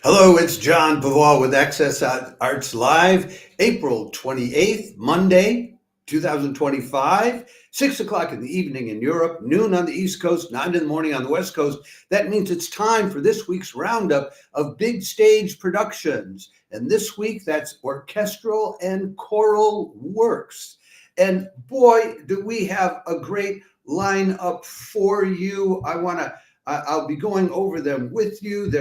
Hello, it's John Pavall with Access Arts Live, April 28th, Monday, 2025, 6 o'clock in the evening in Europe, noon on the East Coast, 9 in the morning on the West Coast. That means it's time for this week's roundup of big stage productions. And this week, that's orchestral and choral works. And boy, do we have a great lineup for you. I'll be going over them with you.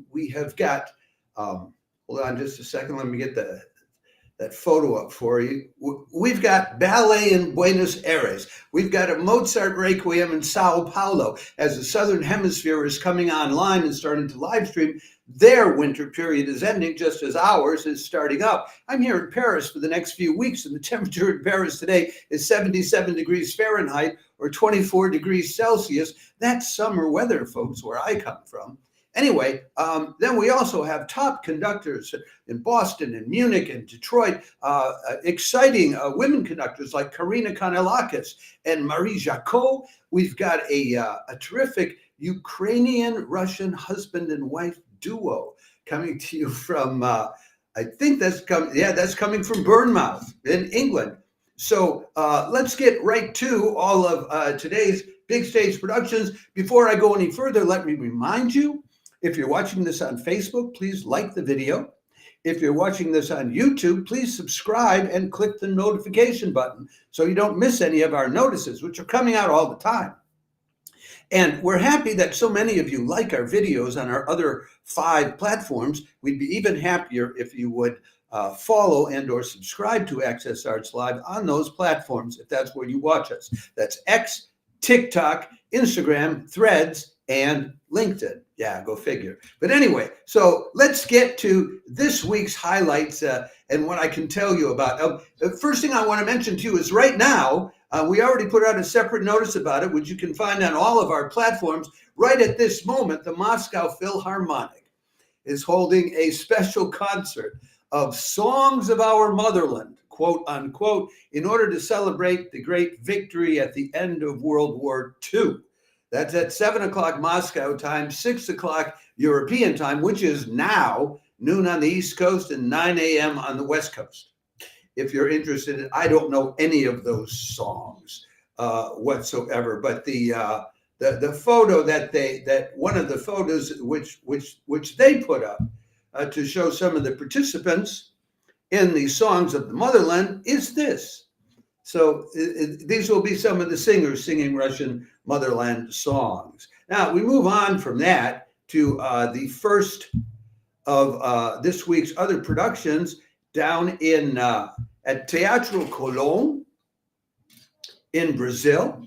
We have got, hold on just a second. Let me get that photo up for you. We've got ballet in Buenos Aires. We've got a Mozart Requiem in Sao Paulo. As the Southern Hemisphere is coming online and starting to live stream, their winter period is ending just as ours is starting up. I'm here in Paris for the next few weeks, and the temperature in Paris today is 77 degrees Fahrenheit or 24 degrees Celsius. That's summer weather, folks, where I come from. Anyway, then we also have top conductors in Boston and Munich and Detroit, exciting women conductors like Karina Canellakis and Marie Jacot. We've got a terrific Ukrainian-Russian husband and wife duo coming to you from, I think that's coming from Bournemouth in England. So let's get right to all of today's big stage productions. Before I go any further, let me remind you, if you're watching this on Facebook, please like the video. If you're watching this on YouTube, please subscribe and click the notification button so you don't miss any of our notices, which are coming out all the time. And we're happy that so many of you like our videos on our other 5 platforms. We'd be even happier if you would follow and or subscribe to Access Arts Live on those platforms, if that's where you watch us. That's X, TikTok, Instagram, Threads, and LinkedIn. Yeah, go figure. But anyway, so let's get to this week's highlights and what I can tell you about. The first thing I want to mention to you is right now, we already put out a separate notice about it, which you can find on all of our platforms. Right at this moment, the Moscow Philharmonic is holding a special concert of Songs of Our Motherland, quote unquote, in order to celebrate the great victory at the end of World War II. That's at 7 o'clock Moscow time, 6 o'clock European time, which is now noon on the East Coast and 9 a.m. on the West Coast. If you're interested in, I don't know any of those songs whatsoever, but the photo that one of the photos which they put up to show some of the participants in the Songs of the Motherland is this. So these will be some of the singers singing Russian Motherland songs. Now we move on from that to the first of this week's other productions down in at Teatro Cologne in Brazil.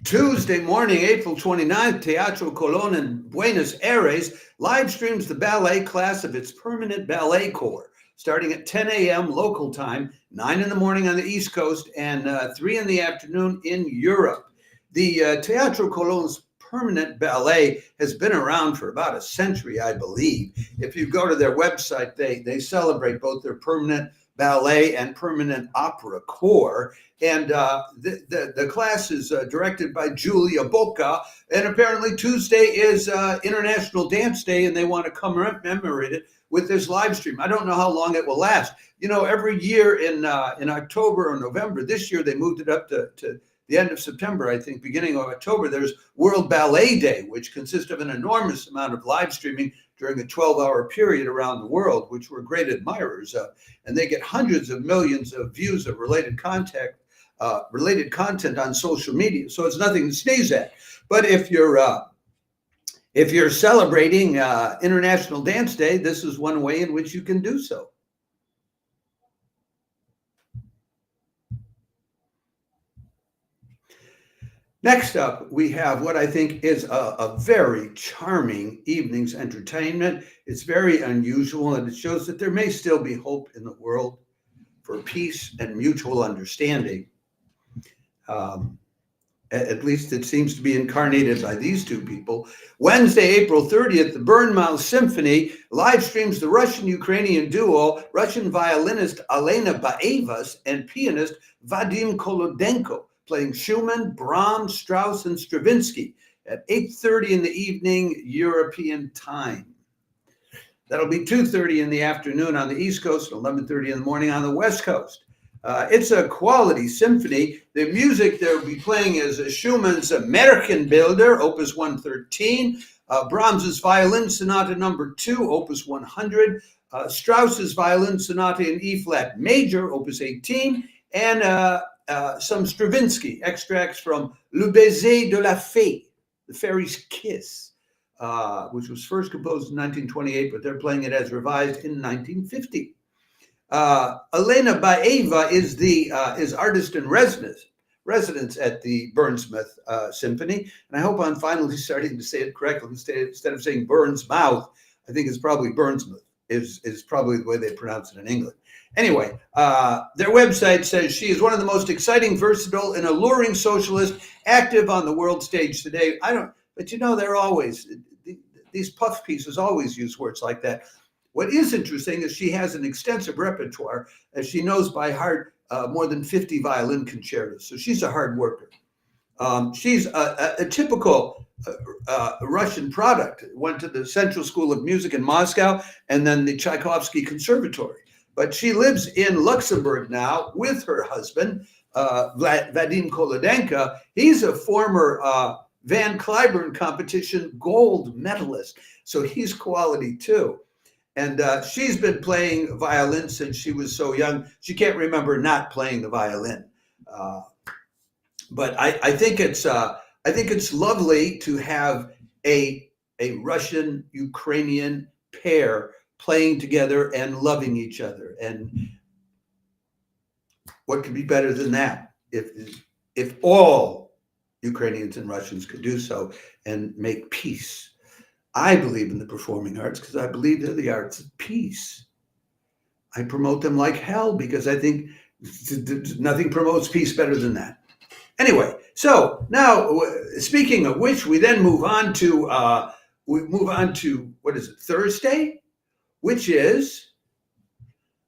Tuesday morning, April 29th, Teatro Cologne in Buenos Aires live streams the ballet class of its permanent ballet corps, starting at 10 a.m. local time, 9 in the morning on the East Coast, and 3 in the afternoon in Europe. The Teatro Cologne's permanent ballet has been around for about a century, I believe. If you go to their website, they celebrate both their permanent ballet and permanent opera corps. And the class is directed by Julia Bocca. And apparently Tuesday is International Dance Day, and they want to commemorate it with this live stream. I don't know how long it will last. You know, every year in October or November, this year they moved it up to the end of September, I think, beginning of October, there's World Ballet Day, which consists of an enormous amount of live streaming during a 12-hour period around the world, which we're great admirers of. And they get hundreds of millions of views of related content on social media. So it's nothing to sneeze at. But if you're celebrating International Dance Day, this is one way in which you can do so. Next up, we have what I think is a very charming evening's entertainment. It's very unusual, and it shows that there may still be hope in the world for peace and mutual understanding. At least it seems to be incarnated by these two people. Wednesday, April 30th, the Bournemouth Symphony live streams the Russian-Ukrainian duo, Russian violinist Alena Baeva and pianist Vadim Kolodenko, playing Schumann, Brahms, Strauss, and Stravinsky at 8:30 in the evening, European time. That'll be 2:30 in the afternoon on the East Coast, 11:30 in the morning on the West Coast. It's a quality symphony. The music they'll be playing is Schumann's Märchenbilder, Opus 113, Brahms's Violin Sonata No. 2, Opus 100, Strauss's Violin Sonata in E-flat Major, Opus 18, and some Stravinsky extracts from Le Baiser de la Fée, The Fairy's Kiss, which was first composed in 1928, but they're playing it as revised in 1950. Alena Baeva is artist in residence at the Bournemouth Symphony, and I hope I'm finally starting to say it correctly instead of saying Bournemouth. I think it's probably Bournemouth is probably the way they pronounce it in England. Anyway, their website says she is one of the most exciting, versatile, and alluring socialists active on the world stage today. But they're always, these puff pieces always use words like that. What is interesting is she has an extensive repertoire, as she knows by heart more than 50 violin concertos. So she's a hard worker. She's a typical Russian product. Went to the Central School of Music in Moscow and then the Tchaikovsky Conservatory. But she lives in Luxembourg now with her husband, Vadim Kolodenko. He's a former Van Cliburn competition gold medalist. So he's quality too. And she's been playing violin since she was so young. She can't remember not playing the violin. But I think it's lovely to have a Russian-Ukrainian pair playing together and loving each other. And what could be better than that? If all Ukrainians and Russians could do so and make peace. I believe in the performing arts because I believe they're the arts of peace. I promote them like hell because I think nothing promotes peace better than that. Anyway, so now speaking of which, we then move on to what is it, Thursday, which is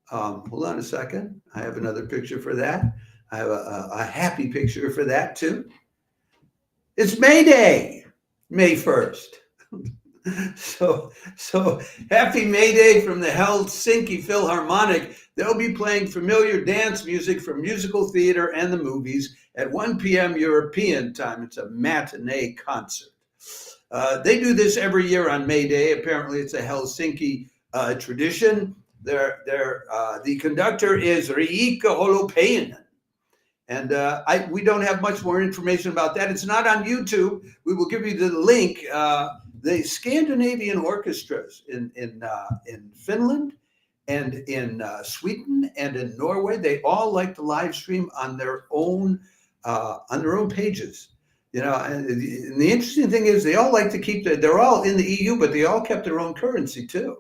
hold on a second. I have another picture for that. I have a happy picture for that too. It's May Day, May 1st. So happy May Day from the Helsinki Philharmonic. They'll be playing familiar dance music from musical theater and the movies at 1 p.m. European time. It's a matinee concert. They do this every year on May Day. Apparently, it's a Helsinki tradition. The conductor is Riikka Holopainen. And we don't have much more information about that. It's not on YouTube. We will give you the link. The Scandinavian orchestras in Finland and in Sweden and in Norway, they all like to live stream on their own pages. And the interesting thing is they all like to keep they're all in the EU, but they all kept their own currency too.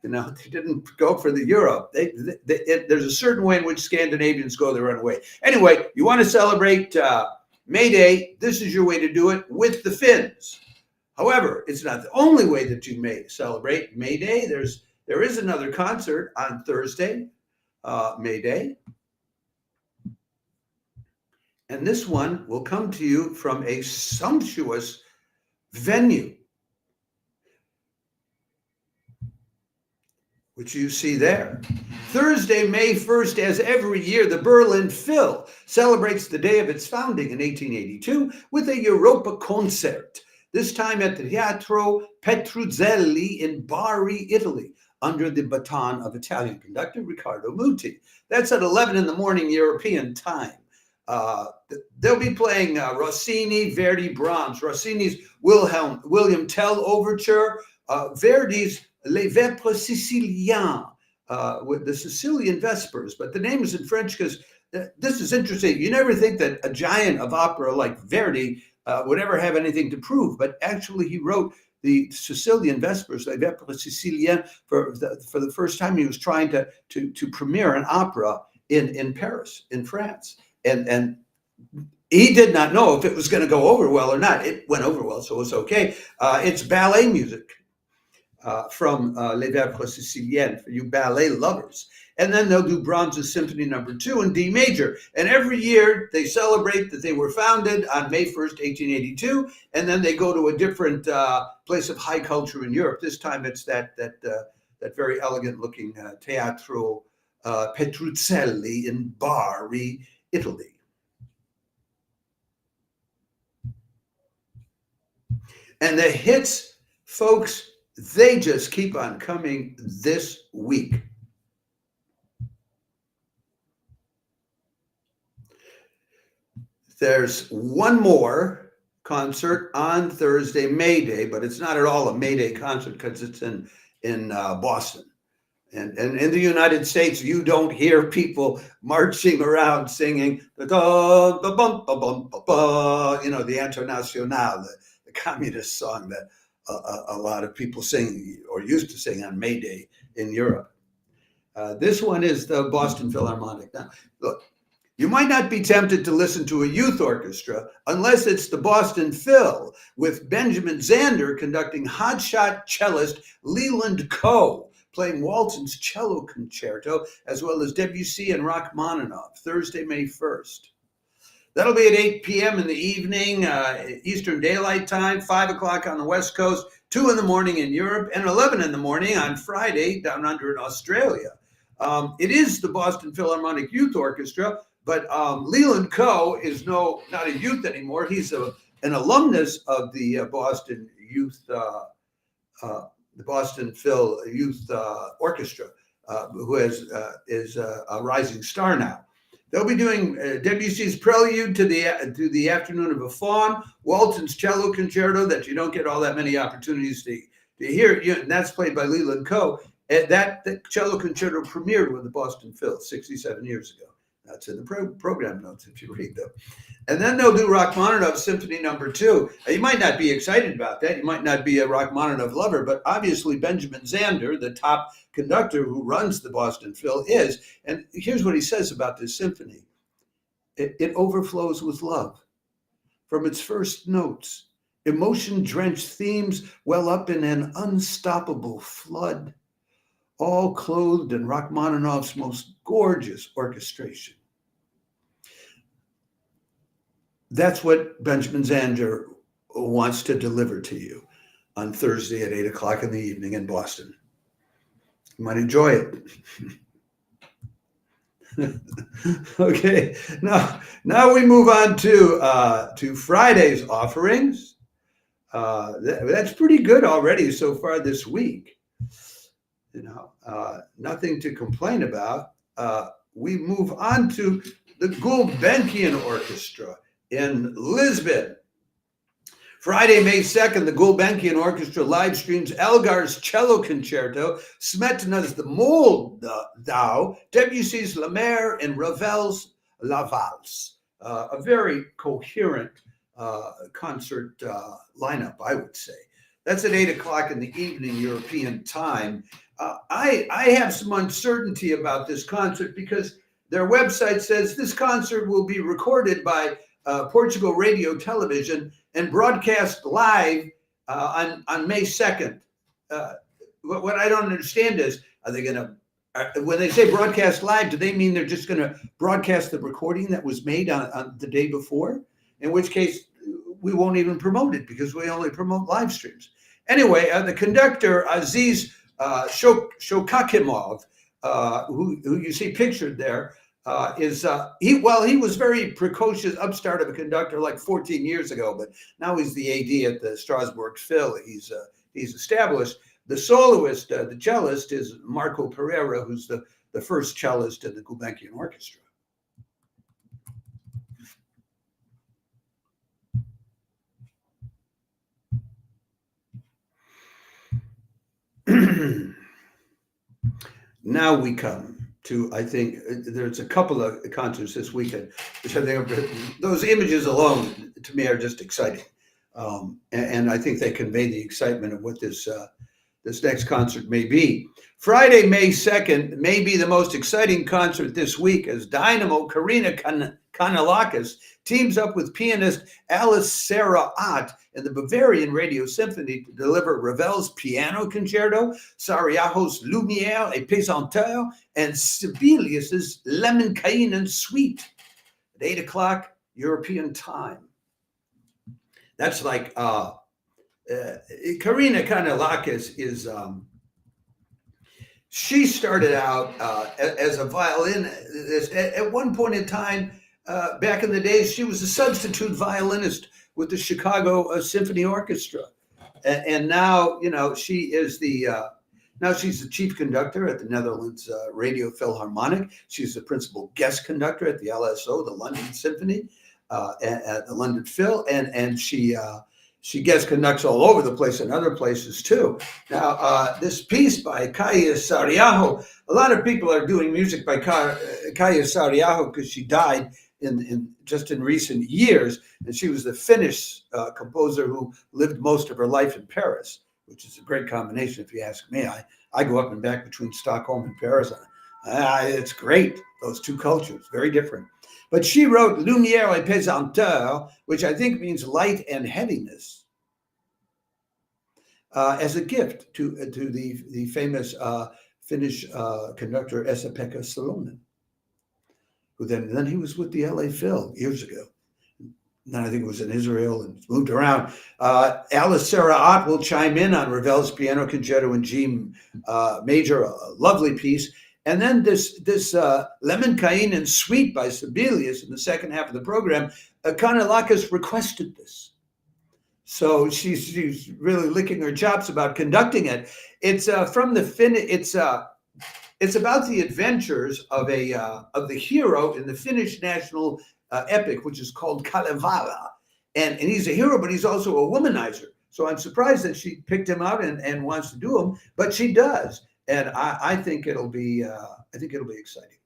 They didn't go for the euro. There's a certain way in which Scandinavians go their own way. Anyway, you want to celebrate May Day, this is your way to do it with the Finns. However, it's not the only way that you may celebrate May Day. There is another concert on Thursday, May Day. And this one will come to you from a sumptuous venue, which you see there. Thursday, May 1st, as every year, the Berlin Phil celebrates the day of its founding in 1882 with a Europakonzert, this time at the Teatro Petruzzelli in Bari, Italy, under the baton of Italian conductor Riccardo Muti. That's at 11 in the morning European time. They'll be playing Rossini, Verdi, Brahms, Rossini's William Tell Overture, Verdi's Les Vespres Siciliens, with the Sicilian Vespers, but the name is in French because this is interesting. You never think that a giant of opera like Verdi would ever have anything to prove, but actually he wrote the Sicilian Vespers, Les Vespres Siciliens, for the first time. He was trying to premiere an opera in Paris, in France, and he did not know if it was going to go over well or not. It went over well, so it's okay. It's ballet music from Les Vespres Siciliens for you ballet lovers. And then they'll do Brahms' Symphony No. 2 in D major. And every year they celebrate that they were founded on May 1st, 1882, and then they go to a different place of high culture in Europe. This time it's that very elegant-looking Teatro Petruzzelli in Bari, Italy. And the hits, folks, they just keep on coming this week. There's one more concert on Thursday, May Day, but it's not at all a May Day concert because it's in Boston. And in the United States, you don't hear people marching around singing the Internationale, the communist song that a lot of people sing or used to sing on May Day in Europe. This one is the Boston Philharmonic. Now, look, you might not be tempted to listen to a youth orchestra unless it's the Boston Phil, with Benjamin Zander conducting hotshot cellist Leland Coe, playing Walton's Cello Concerto, as well as Debussy and Rachmaninoff, Thursday, May 1st. That'll be at 8 p.m. in the evening, Eastern Daylight Time, 5 o'clock on the West Coast, 2 in the morning in Europe, and 11 in the morning on Friday down under in Australia. It is the Boston Philharmonic Youth Orchestra, but Leland Coe is not a youth anymore. He's an alumnus of the Boston Youth, the Boston Phil Youth Orchestra, who is a rising star now. They'll be doing Debussy's Prelude to the Afternoon of a Faun, Walton's Cello Concerto that you don't get all that many opportunities to hear, and that's played by Leland Coe. The cello concerto premiered with the Boston Phil 67 years ago. That's in the program notes if you read them. And then they'll do Rachmaninoff's Symphony No. 2. You might not be excited about that. You might not be a Rachmaninoff lover, but obviously Benjamin Zander, the top conductor who runs the Boston Phil, is. And here's what he says about this symphony. It overflows with love. From its first notes, emotion-drenched themes well up in an unstoppable flood, all clothed in Rachmaninoff's most gorgeous orchestration. That's what Benjamin Zander wants to deliver to you on Thursday at 8 o'clock in the evening in Boston. You might enjoy it. Okay, now we move on to Friday's offerings. That's pretty good already so far this week. Nothing to complain about. We move on to the Gulbenkian Orchestra in Lisbon. Friday, May 2nd, the Gulbenkian Orchestra live streams Elgar's Cello Concerto, Smetana's The Moldau, Debussy's La Mer, and Ravel's La Valse. A very coherent concert lineup, I would say. That's at 8 o'clock in the evening European time. I have some uncertainty about this concert because their website says this concert will be recorded by Portugal Radio Television and broadcast live on May 2nd. What I don't understand is, are they going to, when they say broadcast live, do they mean they're just going to broadcast the recording that was made on the day before? In which case, we won't even promote it because we only promote live streams. Anyway, the conductor, Aziz Shokakimov, who you see pictured there, he was very precocious upstart of a conductor like 14 years ago, but now he's the AD at the Strasbourg Phil. He's established. The soloist, the cellist, is Marco Pereira, who's the first cellist in the Gulbenkian Orchestra. Now we come to, I think, there's a couple of concerts this weekend, which I think those images alone, to me, are just exciting. And I think they convey the excitement of what this this next concert may be. Friday, May 2nd, may be the most exciting concert this week as Dynamo Karina Canellakis teams up with pianist Alice Sara Ott in the Bavarian Radio Symphony to deliver Ravel's Piano Concerto, Sarajevo's Lumière et Pesanteur, and Sibelius's Lemminkäinen Suite at 8 o'clock European time. That's like Karina Canellakis is she started out as a violinist. At one point in time, back in the days, she was a substitute violinist with the Chicago Symphony Orchestra, and now she is now she's the chief conductor at the Netherlands Radio Philharmonic. She's the principal guest conductor at the LSO, the London Symphony, at the London Phil, and she guest conducts all over the place and other places too. Now, this piece by Kaija Saariaho, a lot of people are doing music by Kaija Saariaho because she died in recent years, and she was the Finnish composer who lived most of her life in Paris, which is a great combination if you ask me. I go up and back between Stockholm and Paris. It's great, those two cultures, very different. But she wrote Lumière et Pesanteur, which I think means light and heaviness, as a gift to the famous Finnish conductor Esa-Pekka Salonen, who then he was with the LA Phil years ago. Then I think it was in Israel and moved around. Alice Sara Ott will chime in on Ravel's Piano Concerto in G major, a lovely piece. And then this Lemminkäinen Suite by Sibelius in the second half of the program, Canellakis requested this. So she's really licking her chops about conducting it. It's from the it's about the adventures of the hero in the Finnish national epic, which is called Kalevala. And he's a hero, but he's also a womanizer. So I'm surprised that she picked him out and wants to do him, but she does. And I think it'll be exciting.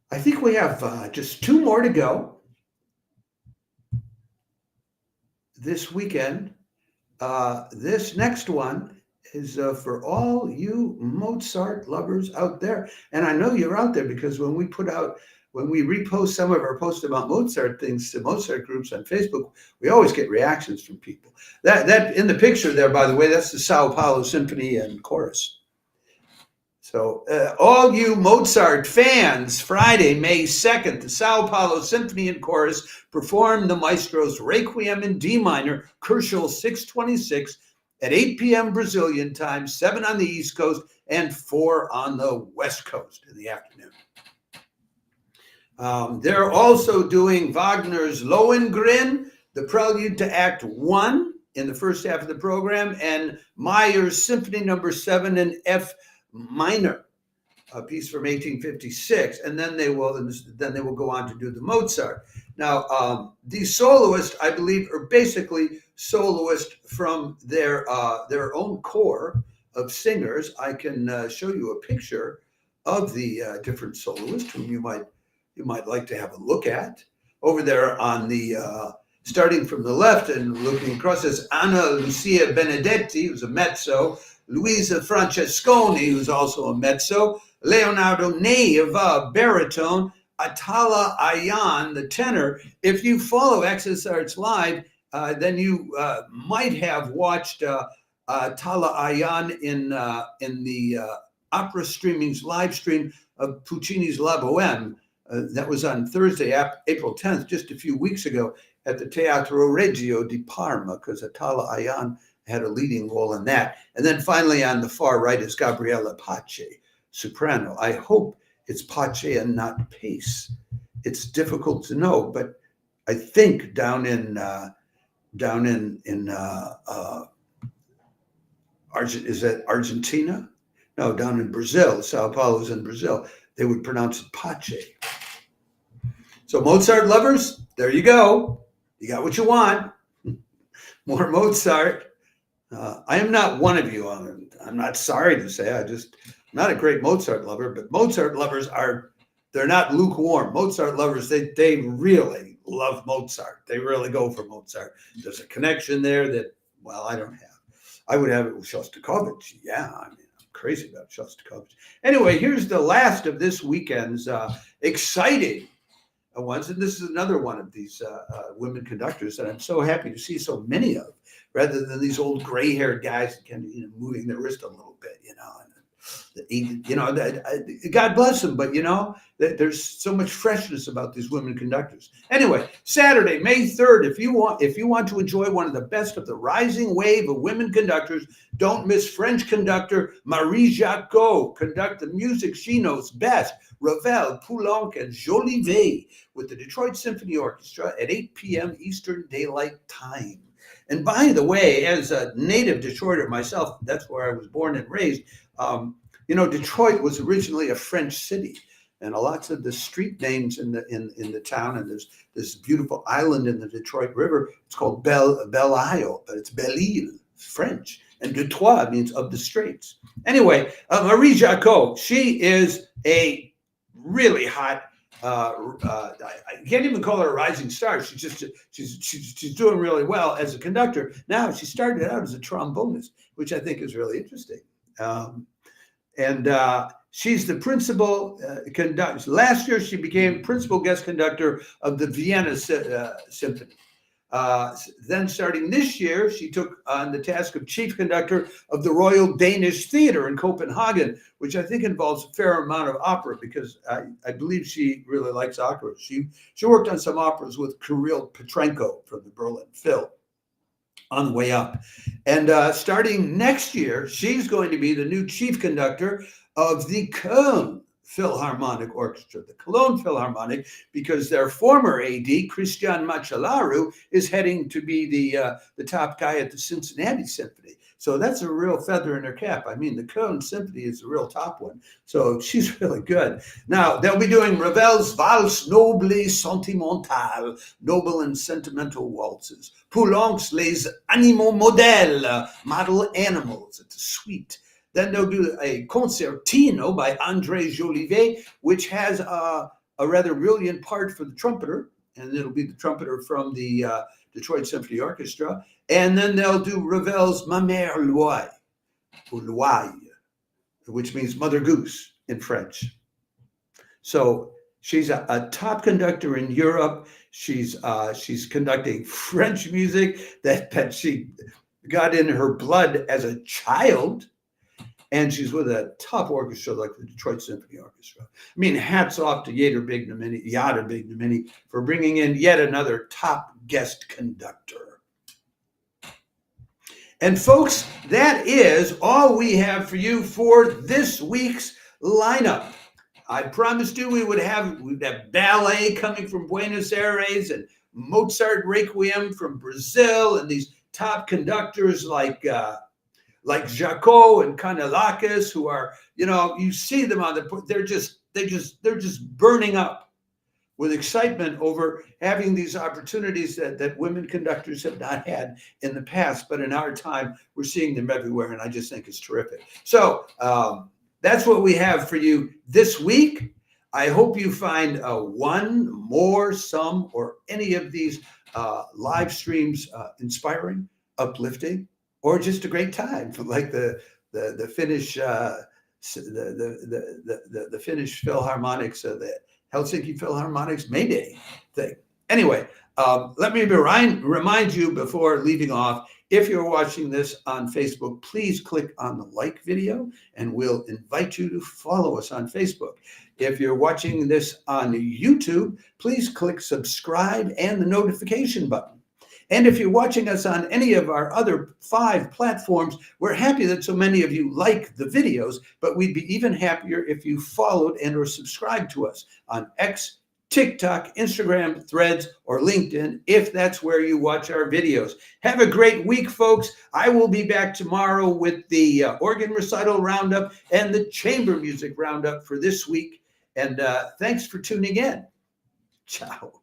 I think we have just two more to go this weekend. This next one is for all you Mozart lovers out there, and I know you're out there because when we repost some of our posts about Mozart things to Mozart groups on Facebook, we always get reactions from people. That in the picture there, by the way, that's the Sao Paulo Symphony and Chorus. So all you Mozart fans, Friday, May 2nd, the Sao Paulo Symphony and Chorus perform the maestro's Requiem in D minor, Kerschel 626, at 8 p.m. Brazilian time, 7 on the East Coast, and 4 on the West Coast in the afternoon. They're also doing Wagner's Lohengrin, the prelude to Act 1 in the first half of the program, and Mayer's Symphony No. 7 in F minor, a piece from 1856, and then they will go on to do the Mozart. Now, these soloists, I believe, are basically soloists from their own corps of singers. I can show you a picture of the different soloists whom you might like to have a look at. Over there on the starting from the left and looking across is Anna Lucia Benedetti, who's a mezzo, Luisa Francesconi, who's also a mezzo, Leonardo Neve, baritone, Atala Ayan, the tenor. If you follow Access Arts Live, then you might have watched Atala Ayan in the opera streaming's live stream of Puccini's La Bohème. That was on Thursday, April 10th, just a few weeks ago at the Teatro Regio di Parma, because Atala Ayan had a leading role in that. And then finally on the far right is Gabriella Pace, soprano. I hope it's Pace and not Pace. It's difficult to know, but I think down in is that Argentina? No, down in Brazil. Sao Paulo's in Brazil. They would pronounce it Pace. So Mozart lovers, there you go. You got what you want. More Mozart. I am not one of you. I'm not sorry to say. I'm not a great Mozart lover, but Mozart lovers they're not lukewarm. Mozart lovers, they really love Mozart. They really go for Mozart. There's a connection there that well, I don't have. I would have it with Shostakovich. Yeah, I mean, I'm crazy about Shostakovich. Anyway, here's the last of this weekend's exciting ones. And this is another one of these women conductors that I'm so happy to see so many of, rather than these old gray-haired guys kind of, moving their wrist a little bit, God bless them, but there's so much freshness about these women conductors. Anyway, Saturday, May 3rd, if you want to enjoy one of the best of the rising wave of women conductors, don't miss French conductor Marie Jacot conduct the music she knows best, Ravel, Poulenc, and Jolivet, with the Detroit Symphony Orchestra at 8 p.m. Eastern Daylight Time. And by the way, as a native Detroiter myself, that's where I was born and raised. Detroit was originile a French city, and lots of the street names in the town. And there's this beautiful island in the Detroit River. It's called Belle Isle, but it's Belle Ile, French. And Detroit means of the straits. Anyway, Marie Jacot, she is a really hot. I can't even call her a rising star. She's doing really well as a conductor. Now, she started out as a trombonist, which I think is really interesting. She's the principal conductor. Last year, she became principal guest conductor of the Vienna Symphony. Then starting this year, she took on the task of chief conductor of the Royal Danish Theatre in Copenhagen, which I think involves a fair amount of opera, because I believe she really likes opera. She worked on some operas with Kirill Petrenko from the Berlin Phil on the way up. And starting next year, she's going to be the new chief conductor of the Cologne Philharmonic Orchestra, the Cologne Philharmonic, because their former AD, Cristian Machelaru, is heading to be the top guy at the Cincinnati Symphony. So that's a real feather in her cap. I mean, the Cologne Symphony is the real top one. So she's really good. Now, they'll be doing Ravel's Valse Noble Sentimentale, noble and sentimental waltzes. Poulenc's Les Animaux Modèles, model animals. It's a suite. Then they'll do a concertino by André Jolivet, which has a rather brilliant part for the trumpeter, and it'll be the trumpeter from the Detroit Symphony Orchestra. And then they'll do Ravel's Ma Mère Loire, which means Mother Goose in French. So she's a top conductor in Europe. She's conducting French music that she got in her blood as a child. And she's with a top orchestra like the Detroit Symphony Orchestra. I mean, hats off to Yader Bignomini for bringing in yet another top guest conductor. And folks, that is all we have for you for this week's lineup. I promised you we'd have ballet coming from Buenos Aires and Mozart Requiem from Brazil, and these top conductors like Jacot and Canellakis, who are, you see them they're just burning up with excitement over having these opportunities that women conductors have not had in the past. But in our time, we're seeing them everywhere, and I just think it's terrific. So that's what we have for you this week. I hope you find one, more, some, or any of these live streams inspiring, uplifting, or just a great time, like the Finnish the Finnish Philharmonics, the Helsinki Philharmonic's May Day thing. Anyway, let me remind you before leaving off, if you're watching this on Facebook, please click on the like video, and we'll invite you to follow us on Facebook. If you're watching this on YouTube, please click subscribe and the notification button. And if you're watching us on any of our other 5 platforms, we're happy that so many of you like the videos, but we'd be even happier if you followed and or subscribed to us on X, TikTok, Instagram, Threads, or LinkedIn, if that's where you watch our videos. Have a great week, folks. I will be back tomorrow with the organ recital roundup and the chamber music roundup for this week. And thanks for tuning in. Ciao.